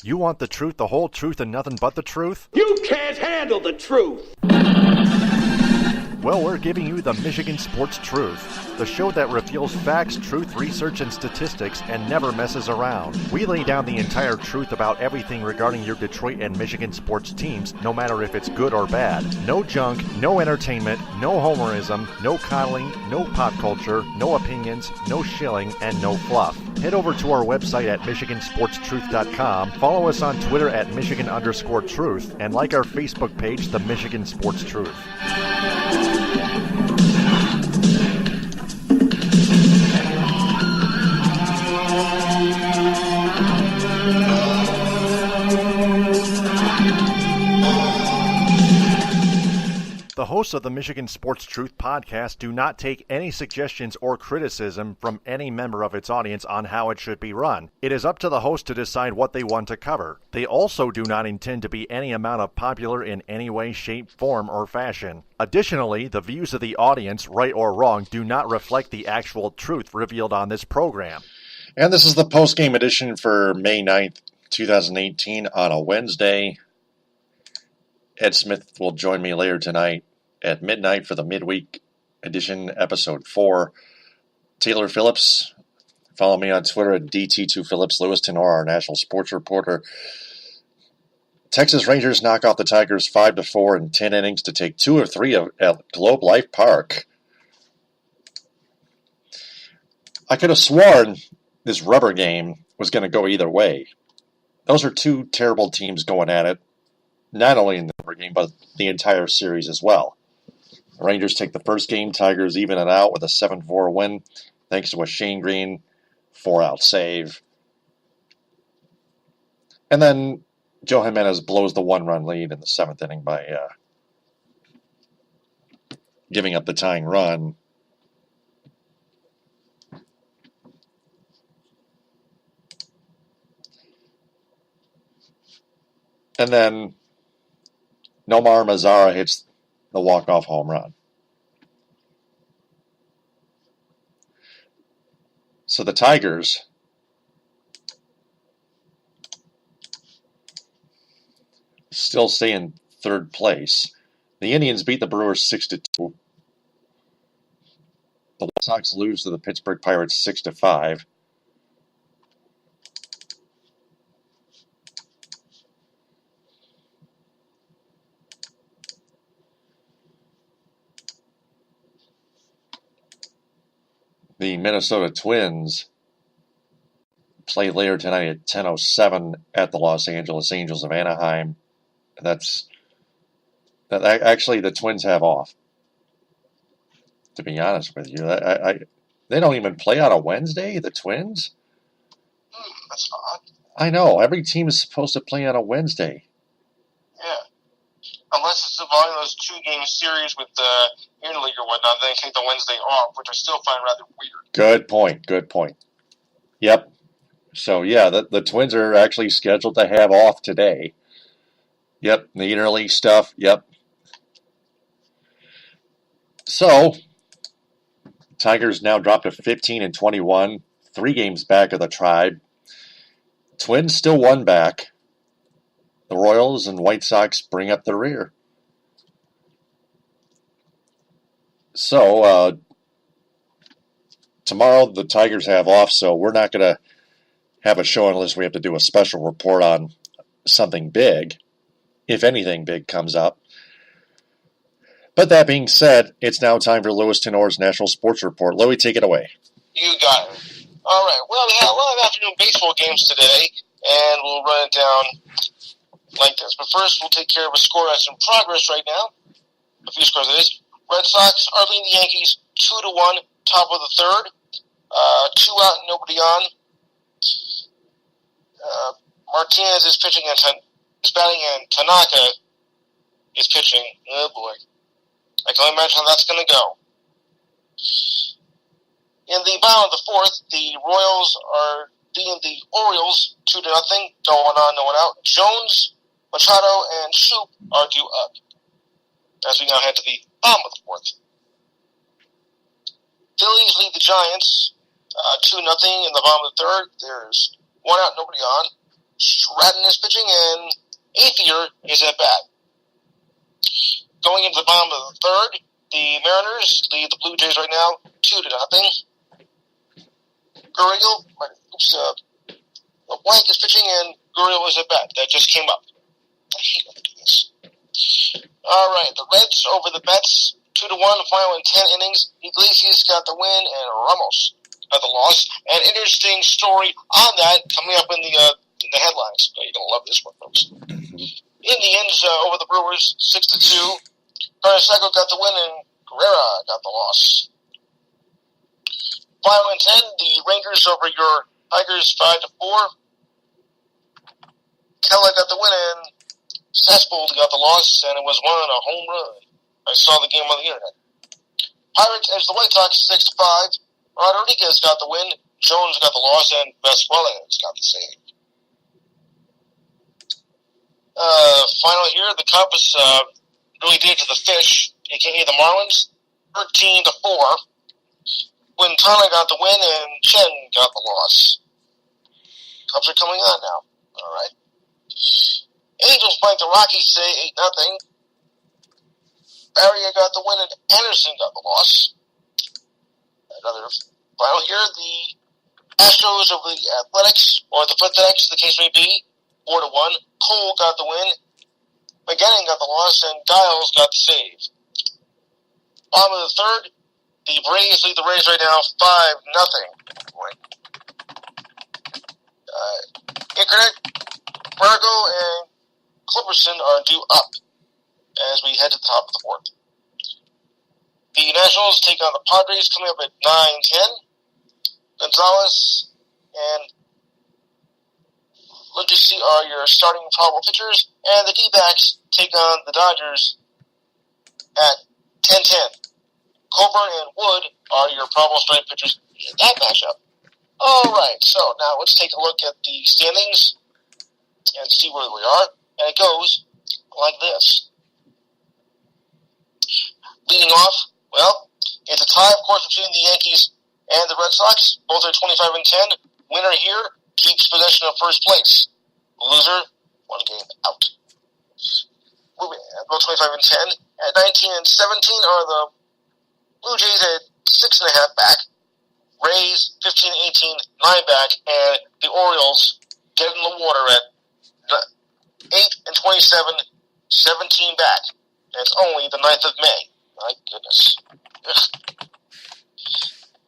You want the truth, the whole truth, and nothing but the truth? You can't handle the truth! Well, we're giving you the Michigan Sports Truth, the show that reveals facts, truth, research, and statistics and never messes around. We lay down the entire truth about everything regarding your Detroit and Michigan sports teams, no matter if it's good or bad. No junk, no entertainment, no homerism, no coddling, no pop culture, no opinions, no shilling, and no fluff. Head over to our website at MichiganSportsTruth.com, follow us on Twitter at Michigan_Truth, and like our Facebook page, The Michigan Sports Truth. The hosts of the Michigan Sports Truth podcast do not take any suggestions or criticism from any member of its audience on how it should be run. It is up to the host to decide what they want to cover. They also do not intend to be any amount of popular in any way, shape, form, or fashion. Additionally, the views of the audience, right or wrong, do not reflect the actual truth revealed on this program. And this is the Postgame edition for May 9th, 2018 on a Wednesday. Ed Smith will join me later tonight at midnight for the midweek edition, episode 4. Taylor Phillips, follow me on Twitter at DT2Phillips. Lewis Tenore, our national sports reporter. Texas Rangers knock off the Tigers 5-4 in 10 innings to take 2 of 3 at Globe Life Park. I could have sworn this rubber game was going to go either way. Those are two terrible teams going at it, not only in the rubber game, but the entire series as well. The Rangers take the first game, Tigers even it out with a 7-4 win, thanks to a Shane Green 4-out save. And then Joe Jimenez blows the 1-run lead in the 7th inning by giving up the tying run. And then Nomar Mazara hits the walk-off home run. So the Tigers still stay in third place. The Indians beat the Brewers 6-2. The White Sox lose to the Pittsburgh Pirates 6-5. The Minnesota Twins play later tonight at 10:07 at the Los Angeles Angels of Anaheim. Actually, the Twins have off, to be honest with you. They don't even play on a Wednesday, the Twins? That's odd. I know. Every team is supposed to play on a Wednesday. Yeah. Unless it's one of those 2-game series with the interleague or whatnot, then they take the Wednesday off, which I still find rather weird. Good point. Yep. So, yeah, the Twins are actually scheduled to have off today. Yep, the interleague stuff, yep. So, Tigers now dropped to 15-21, 3 games back of the Tribe. Twins still 1 back. The Royals and White Sox bring up the rear. So, tomorrow the Tigers have off, so we're not going to have a show unless we have to do a special report on something big, if anything big comes up. But that being said, it's now time for Lewis Tenore's National Sports Report. Louis, take it away. You got it. All right. Well, we had a lot of afternoon baseball games today, and we'll run it down like this. But first, we'll take care of a score that's in progress right now. A few scores it is. Red Sox are leading the Yankees 2-1, top of the third. 2 out, nobody on. Martinez is pitching and is batting, and Tanaka is pitching. Oh boy, I can only imagine how that's going to go. In the bottom of the 4th, the Royals are beating the Orioles 2-0. No one on, no one out. Jones, Machado, and Shoop are due up. As we now head to the bottom of the 4th. Phillies lead the Giants 2-0 in the bottom of the 3rd. There's 1 out, nobody on. Stratton is pitching, and Aether is at bat. Going into the bottom of the third, the Mariners lead the Blue Jays right now 2-0. Gurriel, LeBlanc is pitching, and Gurriel is at bat. That just came up. I hate when I do this. All right, the Reds over the Mets, 2-1, final in 10 innings. Iglesias got the win, and Ramos got the loss. An interesting story on that coming up in the headlines. You're going to love this one, folks. Indians over the Brewers, 6-2. Carrasco got the win, and Guerrera got the loss. Final in 10, the Rangers over your Tigers, 5-4. Kella got the win, and Saspold got the loss, and it was won on a home run. I saw the game on the internet. Pirates edged the White Sox 6-5. Rodriguez got the win, Jones got the loss, and Vasquez got the save. Final here, the Cubs really did it to the Fish, aka the Marlins, 13-4. Quintana got the win, and Chen got the loss. Cubs are coming on now. All right. Angels playing the Rockies today, 8-0. Barria got the win, and Anderson got the loss. Another final here, the Astros of the Athletics, or the Athletics, the case may be, 4-1. Cole got the win. McGinnon got the loss, and Giles got the save. Bottom of the third, the Braves lead the Rays right now 5-0. Incarnate, Virgo, and Clipperson are due up as we head to the top of the fourth. The Nationals take on the Padres coming up at 9-10. Gonzalez and Lucchesi are your starting probable pitchers, and the D-backs take on the Dodgers at 10-10. Coburn and Wood are your probable starting pitchers in that matchup. All right, so now let's take a look at the standings and see where we are. And it goes like this. Leading off, well, it's a tie, of course, between the Yankees and the Red Sox. Both are 25-10. Winner here keeps possession of first place. Loser, one game out. Moving on, go 25-10. At 19-17 are the Blue Jays at 6.5 back. Rays 15-18, 9 back, and the Orioles get in the water at 8-27, 17 back. And it's only the 9th of May. My goodness. Ugh.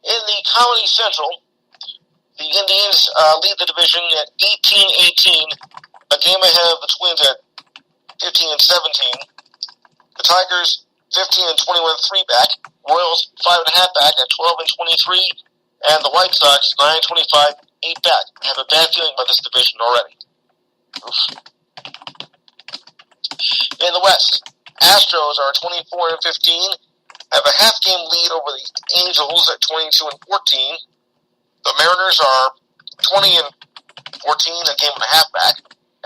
In the Comedy Central, the Indians lead the division at 18-18, a game ahead of the Twins at 15-17. The Tigers 15-21, 3 back. Royals 5.5 back at 12-23, and the White Sox 9-25, 8 back. I have a bad feeling about this division already. Oof. In the West, Astros are 24-15, have a half-game lead over the Angels at 22-14. The Mariners are 20-14, a game and a half back.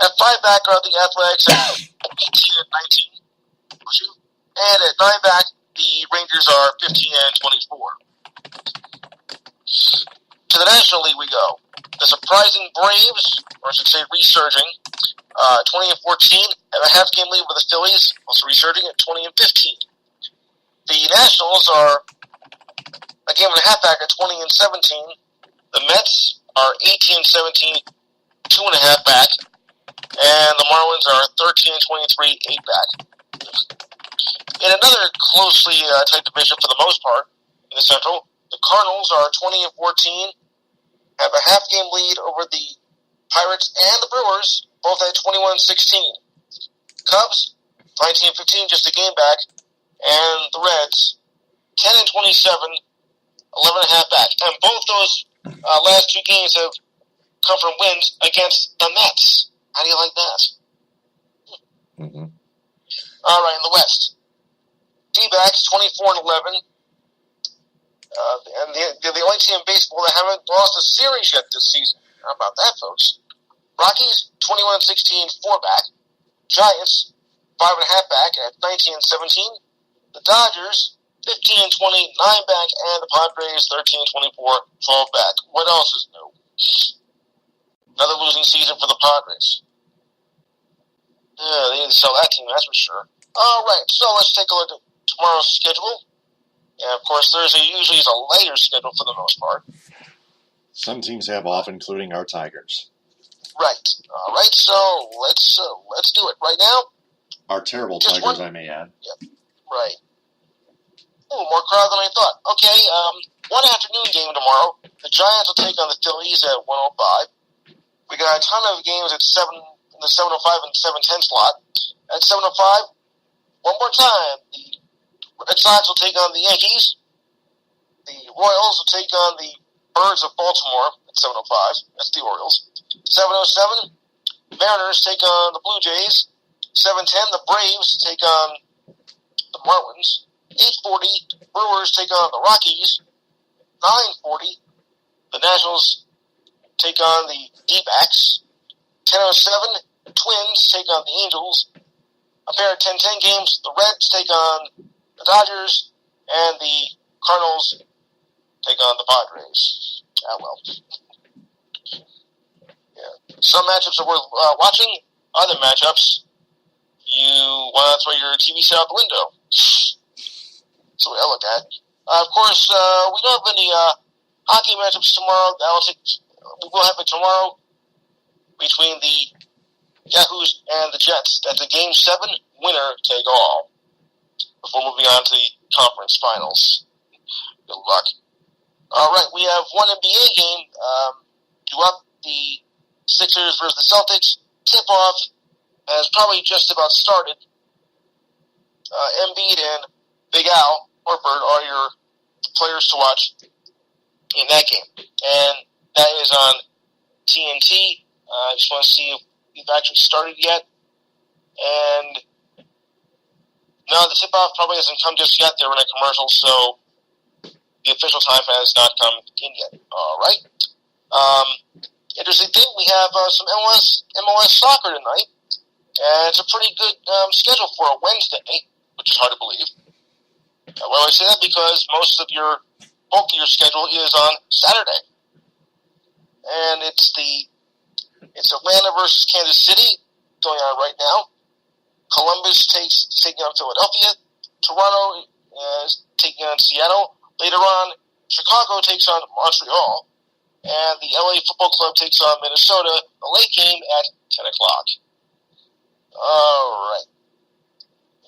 At 5 back are the Athletics at 18-19. And at 9 back, the Rangers are 15-24. To the National League we go. The surprising Braves, or I should say resurging, 20-14, have a half-game lead with the Phillies, also resurging at 20-15. The Nationals are a game and a half back at 20-17. The Mets are 18-17, 2.5 back, and the Marlins are 13-23, 8 back. In another closely tight division for the most part, in the Central, the Cardinals are 20-14, have a half-game lead over the Pirates and the Brewers, both at 21-16. Cubs, 19-15, just a game back, and the Reds, 10-27, 11.5 back. And both those last 2 games have come from wins against the Mets. How do you like that? Mm-hmm. All right, in the West, D-backs 24-11, and they're the only team in baseball that haven't lost a series yet this season. How about that, folks? Rockies 21-16, 4 back. Giants 5.5 back at 19-17. The Dodgers 15-20, 9 back, and the Padres 13-24, 12 back. What else is new? Another losing season for the Padres. Yeah, they need to sell that team, that's for sure. All right, so let's take a look at tomorrow's schedule. And, of course, Thursday usually is a lighter schedule for the most part. Some teams have off, including our Tigers. Right. All right, so let's do it right now. Our terrible Just Tigers, I may add. Yep. Right. Oh, more crowd than I thought. Okay, one afternoon game tomorrow. The Giants will take on the Phillies at 1:05. We got a ton of games at 7 in the 7:05 and 7:10 slot. At 7:05, one more time, the Red Sox will take on the Yankees. The Royals will take on the Birds of Baltimore at 7:05. That's the Orioles. 7:07, Mariners take on the Blue Jays. 7:10, the Braves take on the Marlins. 8:40, Brewers take on the Rockies. 9:40, the Nationals take on the D-backs. 10:07, Twins take on the Angels. A pair of 10-10 games, the Reds take on the Dodgers, and the Cardinals take on the Padres. Ah, well. Yeah. Some matchups are worth watching. Other matchups, you want to throw your TV set out the window. That's the way I look at it. Of course, we don't have any hockey matchups tomorrow. We will have it tomorrow between the Yahoos and the Jets. That's a Game 7, winner take all. Before moving on to the conference finals. Good luck. All right, we have one NBA game due up. The Sixers versus the Celtics. Tip-off has probably just about started. Embiid and Big Al Horford are your players to watch in that game. And that is on TNT. I just want to see if we've actually started yet. And no, the tip-off probably hasn't come just yet. They were in a commercial, so the official time has not come in yet. All right. Interesting thing, we have some MLS soccer tonight. And it's a pretty good schedule for a Wednesday, which is hard to believe. Well, I say that because bulk of your schedule is on Saturday. And it's Atlanta versus Kansas City going on right now. Columbus taking on Philadelphia. Toronto is taking on Seattle. Later on, Chicago takes on Montreal. And the LA Football Club takes on Minnesota. The late game at 10 o'clock. All right.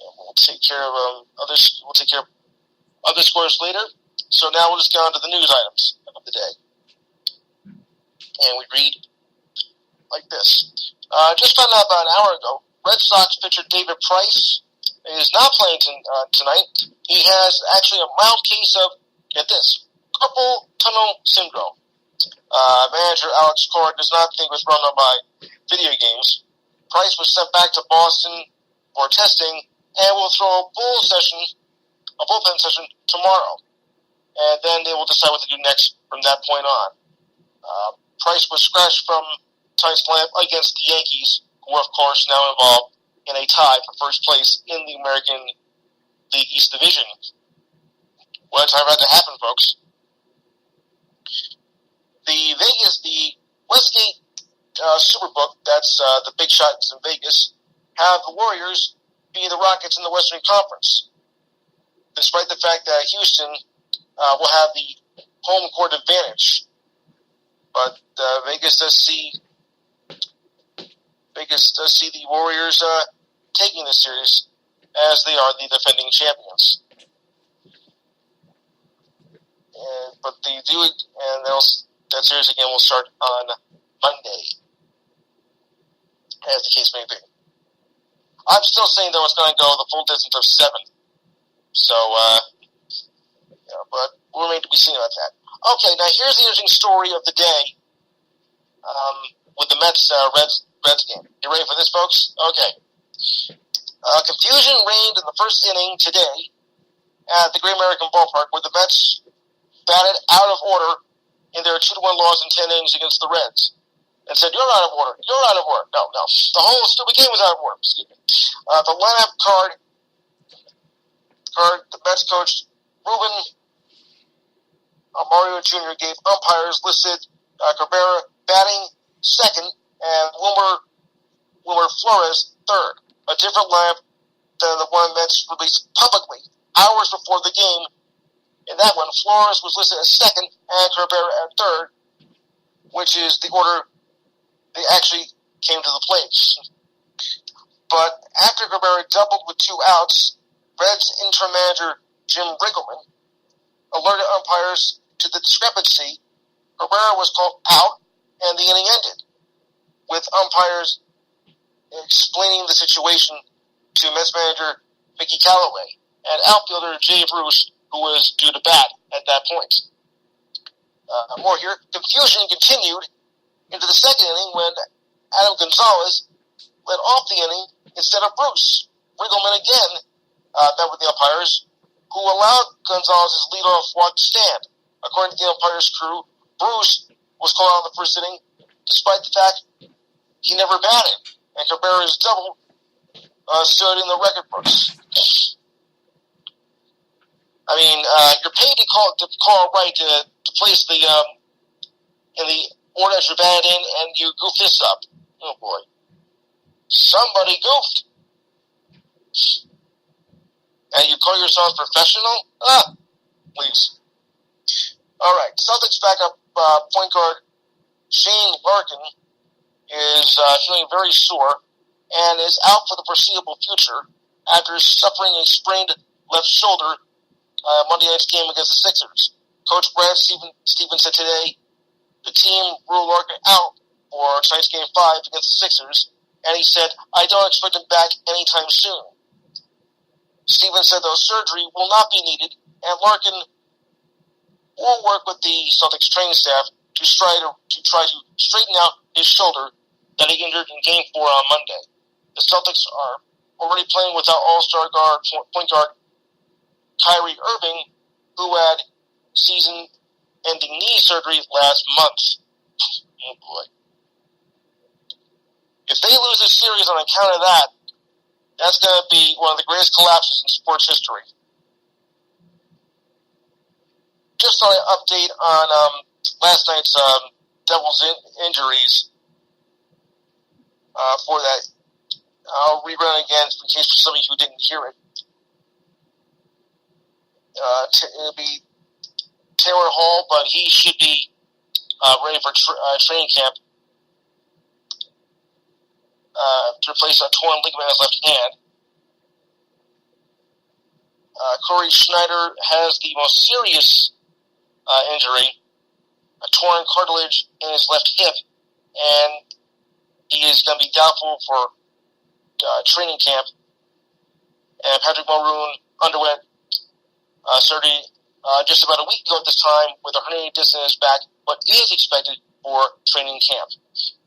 And we'll take care of other scores later. So now we'll just go on to the news items of the day. And we read like this. Just found out about an hour ago, Red Sox pitcher David Price is not playing tonight. He has actually a mild case of, get this, carpal tunnel syndrome. Manager Alex Cora does not think it was run on by video games. Price was sent back to Boston for testing and will throw a bullpen session tomorrow. And then they will decide what to do next from that point on. Price was scratched from tonight's lineup against the Yankees, who are, of course, now involved in a tie for first place in the American League East Division. What a time for that to happen, folks. The Westgate Superbook, that's the big shots in Vegas, have the Warriors be the Rockets in the Western Conference, despite the fact that Houston will have the home court advantage. But Vegas does see the Warriors taking the series as they are the defending champions. But they do it, and that series again will start on Monday, as the case may be. I'm still saying, though, it's going to go the full distance of 7. So, but we'll remain to be seen about that. Okay, now here's the interesting story of the day with the Mets-Reds game. You ready for this, folks? Okay. Confusion reigned in the first inning today at the Great American Ballpark, where the Mets batted out of order in their 2-1 loss in 10 innings against the Reds. And said, you're out of order. You're out of order. No. The whole stupid game was out of order. Excuse me. The lineup card, the Mets coach, Ruben Mario Jr. gave umpires listed Cabrera batting second, and Wilmer Flores third. A different lineup than the one Mets released publicly hours before the game. In that one, Flores was listed as second and Cabrera at third, which is the order they actually came to the plate. But after Cabrera doubled with 2 outs, Reds interim manager Jim Riggleman alerted umpires to the discrepancy. Cabrera was called out, and the inning ended, with umpires explaining the situation to Mets manager Mickey Callaway and outfielder Jay Bruce, who was due to bat at that point. More here. Confusion continued into the second inning when Adam Gonzalez led off the inning instead of Bruce. Riggleman again met with the umpires, who allowed Gonzalez's leadoff walk to stand. According to the umpires' crew, Bruce was called out in the first inning, despite the fact he never batted, and Cabrera's double stood in the record books. I mean, you're paid to call right to place the in the order that you're batted in, and you goof this up. Oh boy, somebody goofed, and you call yourself professional? Please. All right, Celtics backup point guard Shane Larkin is feeling very sore and is out for the foreseeable future after suffering a sprained left shoulder Monday night's game against the Sixers. Coach Brad Stevens said today the team ruled Larkin out for tonight's Game 5 against the Sixers, and he said, "I don't expect him back anytime soon." Stevens said, though, surgery will not be needed, and Larkin will work with the Celtics training staff to try to straighten out his shoulder that he injured in Game 4 on Monday. The Celtics are already playing without All-Star point guard Kyrie Irving, who had season-ending knee surgery last month. Oh boy. If they lose this series on account of that, that's going to be one of the greatest collapses in sports history. Just thought I'd update on last night's Devils injuries for that. I'll rerun it again in case for some of you who didn't hear it. It'll be Taylor Hall, but he should be ready for training camp to replace a torn ligament in his left hand. Corey Schneider has the most serious injury, a torn cartilage in his left hip, and he is going to be doubtful for training camp. And Patrick Maroon underwent surgery just about a week ago at this time with a herniated disc in his back, but is expected for training camp.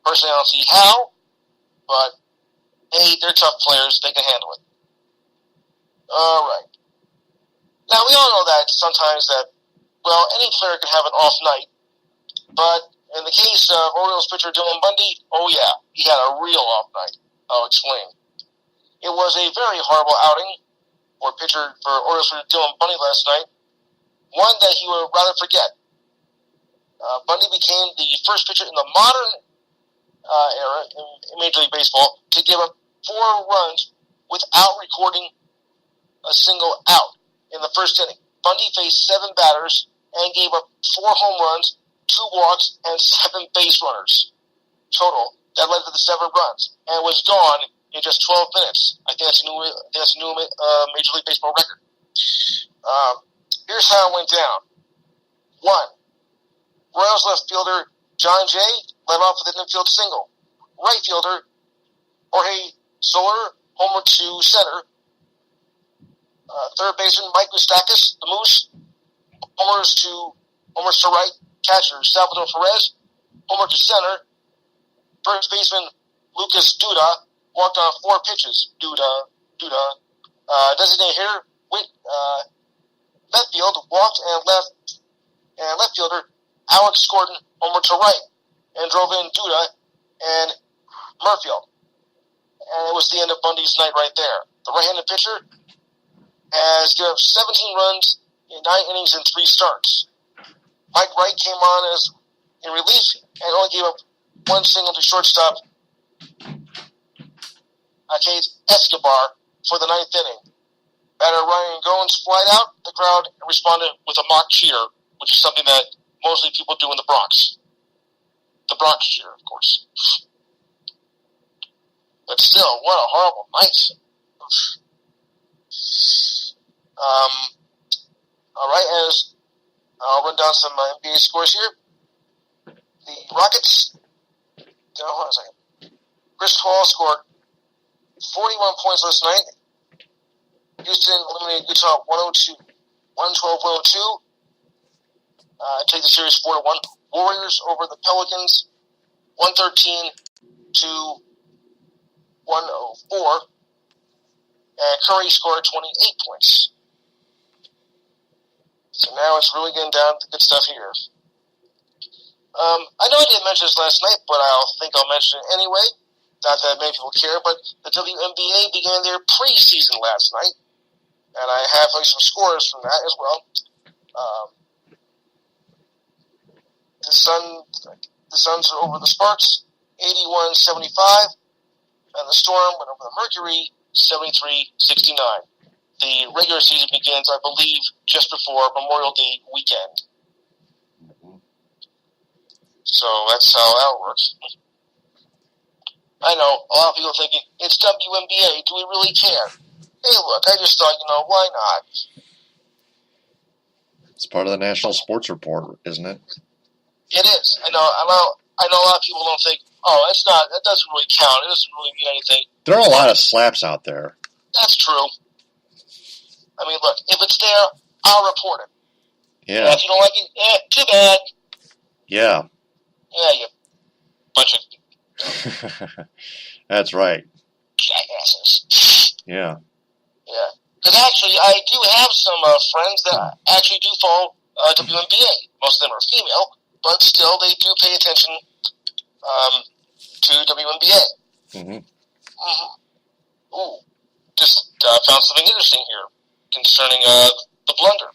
Personally, I don't see how, but hey, they're tough players. They can handle it. All right. Now, we all know that sometimes that, well, any player can have an off night, but in the case of Orioles pitcher Dylan Bundy, oh yeah, he had a real off night. I'll explain. It was a very horrible outing for Orioles pitcher Dylan Bundy last night, one that he would rather forget. Bundy became the first pitcher in the modern era in Major League Baseball to give up 4 runs without recording a single out in the first inning. Bundy faced 7 batters and gave up 4 home runs, 2 walks, and 7 base runners total. That led to the 7 runs and was gone in just 12 minutes. I think that's a new Major League Baseball record. Here's how it went down. 1. Royals left fielder John Jay led off with an infield single. Right fielder Jorge Soler homered to center. Third baseman Mike Moustakas, the Moose, homers to right. Catcher Salvador Perez homered to center. First baseman Lucas Duda walked on 4 pitches. Duda. Designated hitter left field walked and left fielder Alex Gordon homered to right and drove in Duda and Murfield. And it was the end of Bundy's night right there. The right-handed pitcher has given up 17 runs in 9 innings and 3 starts. Mike Wright came on as in relief and only gave up one single to shortstop Arcades Escobar for the ninth inning. Batter Ryan Goins flied out. The crowd responded with a mock cheer, which is something that mostly people do in the Bronx. The Bronx cheer, of course. But still, what a horrible night. All right, as I'll run down some NBA scores here. The Rockets, hold on a second. Chris Paul scored 41 points last night. Houston eliminated Utah 112-102. Take the series 4-1. Warriors over the Pelicans 113-104. And Curry scored 28 points. So now it's really getting down to the good stuff here. I know I didn't mention this last night, but I'll mention it anyway. Not that many people care, but the WNBA began their preseason last night. And I have some scores from that as well. The Suns are over the Sparks, 81-75. And the Storm went over the Mercury, 73-69. The regular season begins, I believe, just before Memorial Day weekend. So that's how that works. I know, a lot of people are thinking, it's WNBA, do we really care? Hey, look, I just thought, why not? It's part of the National Sports Report, isn't it? It is. I know a lot of people don't think, it's not, that doesn't really count, it doesn't really mean anything. There are a lot of slaps out there. That's true. I mean, look, if it's there, I'll report it. Yeah. And if you don't like it, too bad. Yeah. Yeah, you bunch of... That's right. Jackasses. Yeah. Yeah. Because actually, I do have some friends that actually do follow WNBA. Most of them are female, but still they do pay attention to WNBA. Mm-hmm. Mm-hmm. Ooh. Just found something interesting here concerning the Thunder.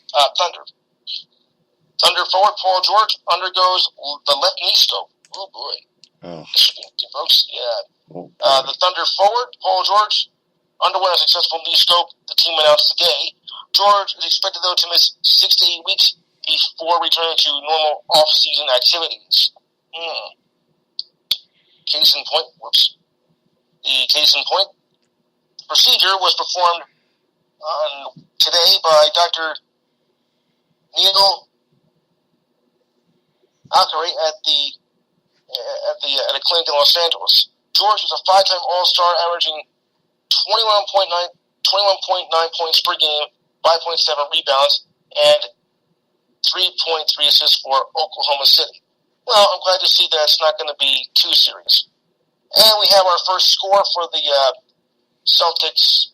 Thunder forward Paul George undergoes the left knee scope. Oh, boy. Oh. This should be interesting, folks. Yeah. Oh, the Thunder forward Paul George underwent a successful knee scope, the team announced today. George is expected, though, to miss 6 to 8 weeks before returning to normal off-season activities. Case in point, The case in point procedure was performed today by Dr. Neil Alcari at a clinic in Los Angeles. George is a 5-time All-Star, averaging 21.9 points per game, 5.7 rebounds, and 3.3 assists for Oklahoma City. Well, I'm glad to see that it's not going to be too serious. And we have our first score for the Celtics.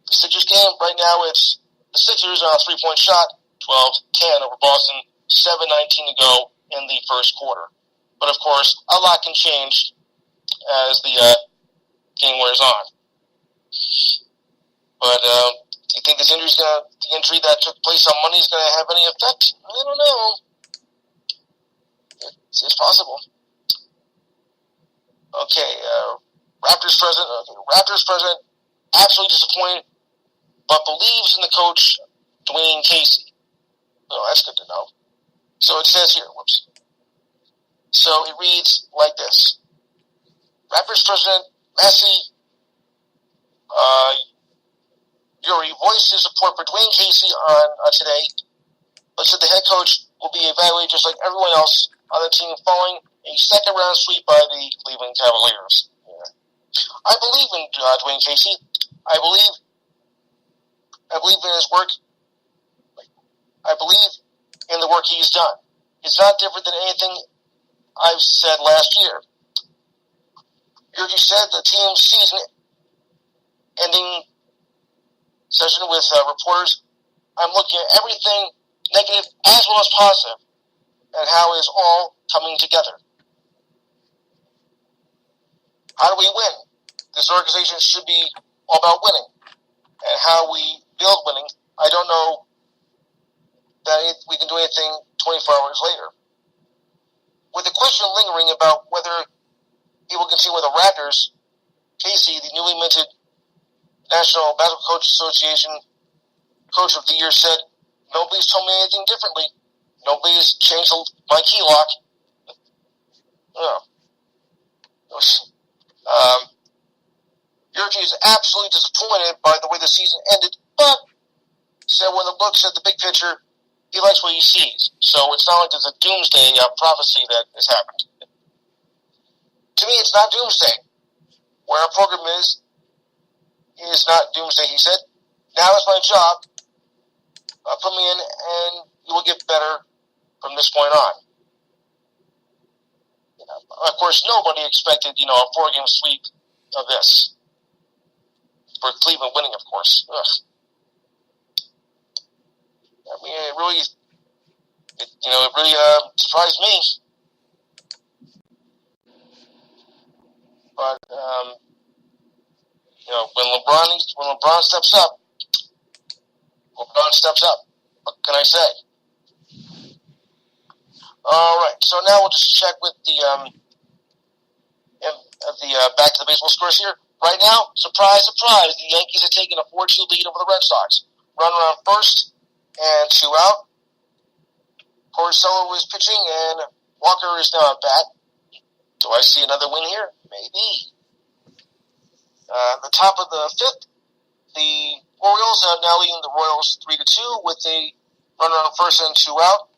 The Sixers game, right now it's the Sixers on a 3-point shot, 12-10 over Boston, 7:19 to go in the first quarter. But of course, a lot can change as the game wears on. But do you think this the injury that took place on Monday is going to have any effect? I don't know. It's possible. Okay, Raptors president, absolutely disappointed, but believes in the coach, Dwayne Casey. Oh, that's good to know. So it says here, So it reads like this. Raptors president, Massey Yuri voiced his support for Dwayne Casey on today, but said the head coach will be evaluated just like everyone else on the team following a second-round sweep by the Cleveland Cavaliers. Yeah. I believe in Dwayne Casey. I believe in his work. I believe in the work he's done. It's not different than anything I've said last year. Yuri said the team's season-ending session with reporters. I'm looking at everything negative as well as positive and how it's all coming together. How do we win? This organization should be all about winning. And how we build winning, I don't know that we can do anything 24 hours later. with the question lingering about whether he will continue with the Raptors, Casey, the newly minted National Basketball Coach Association Coach of the Year, said, "Nobody's told me anything differently. Nobody's changed my key lock." Yurgi is absolutely disappointed by the way the season ended, but said when the book said the big picture, he likes what he sees. So it's not like there's a doomsday prophecy that has happened. To me, it's not doomsday. Where our program is not doomsday, he said. Now it's my job. Put me in, and you will get better from this point on. Of course, nobody expected, a 4-game sweep of this. For Cleveland winning, of course. Ugh. I mean, it really surprised me. But when LeBron steps up, What can I say? All right, so now we'll just check with the back to the baseball scores here. Right now, surprise, surprise, the Yankees are taking a 4-2 lead over the Red Sox. Runner on first and 2 out. Porcello is pitching and Walker is now at bat. Do I see another win here? Maybe. The top of the 5th, the Orioles are now leading the Royals 3-2 with a runner on first and 2 out.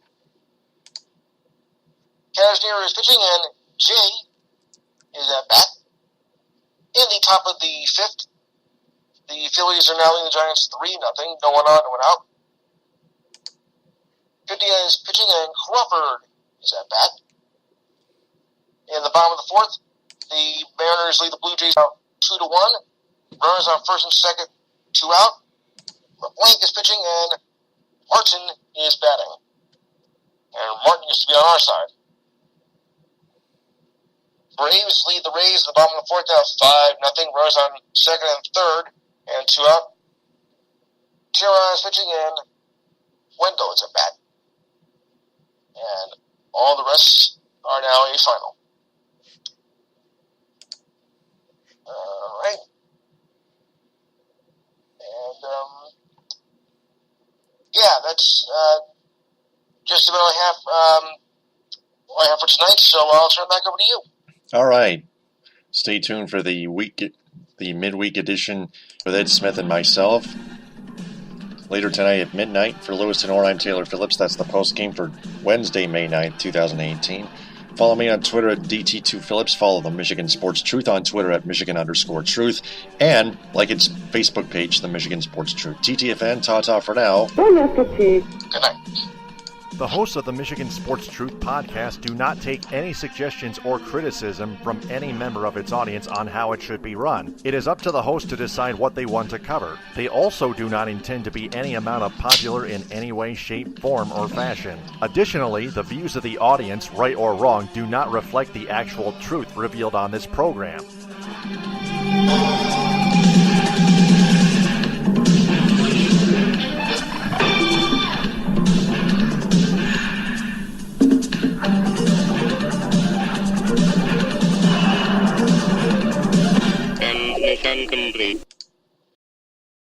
Kazmir is pitching and Jay is at bat. In the top of the 5th, the Phillies are now leading the Giants 3-0. No one on, no one out. Goodyear is pitching and Crawford is at bat. In the bottom of the 4th, the Mariners lead the Blue Jays out 2-1. Runners on first and second, 2 out. LeBlanc is pitching and Martin is batting. And Martin used to be on our side. Braves lead the Rays at the bottom of the 4th now 5-0. Runners on second and third and 2 out. Tiron is pitching and Wendell is at bat. And all the rest are now a final. All right. And, that's just about all I have for tonight, so I'll turn it back over to you. All right. Stay tuned for the midweek edition with Ed Smith and myself. Later tonight at midnight for Lewis Tenore, I'm Taylor Phillips. That's the postgame for Wednesday, May 9th, 2018. Follow me on Twitter at DT2Phillips. Follow the Michigan Sports Truth on Twitter at Michigan_Truth. And like its Facebook page, the Michigan Sports Truth. TTFN, ta-ta for now. Good night. The hosts of the Michigan Sports Truth podcast do not take any suggestions or criticism from any member of its audience on how it should be run. It is up to the host to decide what they want to cover. They also do not intend to be any amount of popular in any way, shape, form, or fashion. Additionally, the views of the audience, right or wrong, do not reflect the actual truth revealed on this program.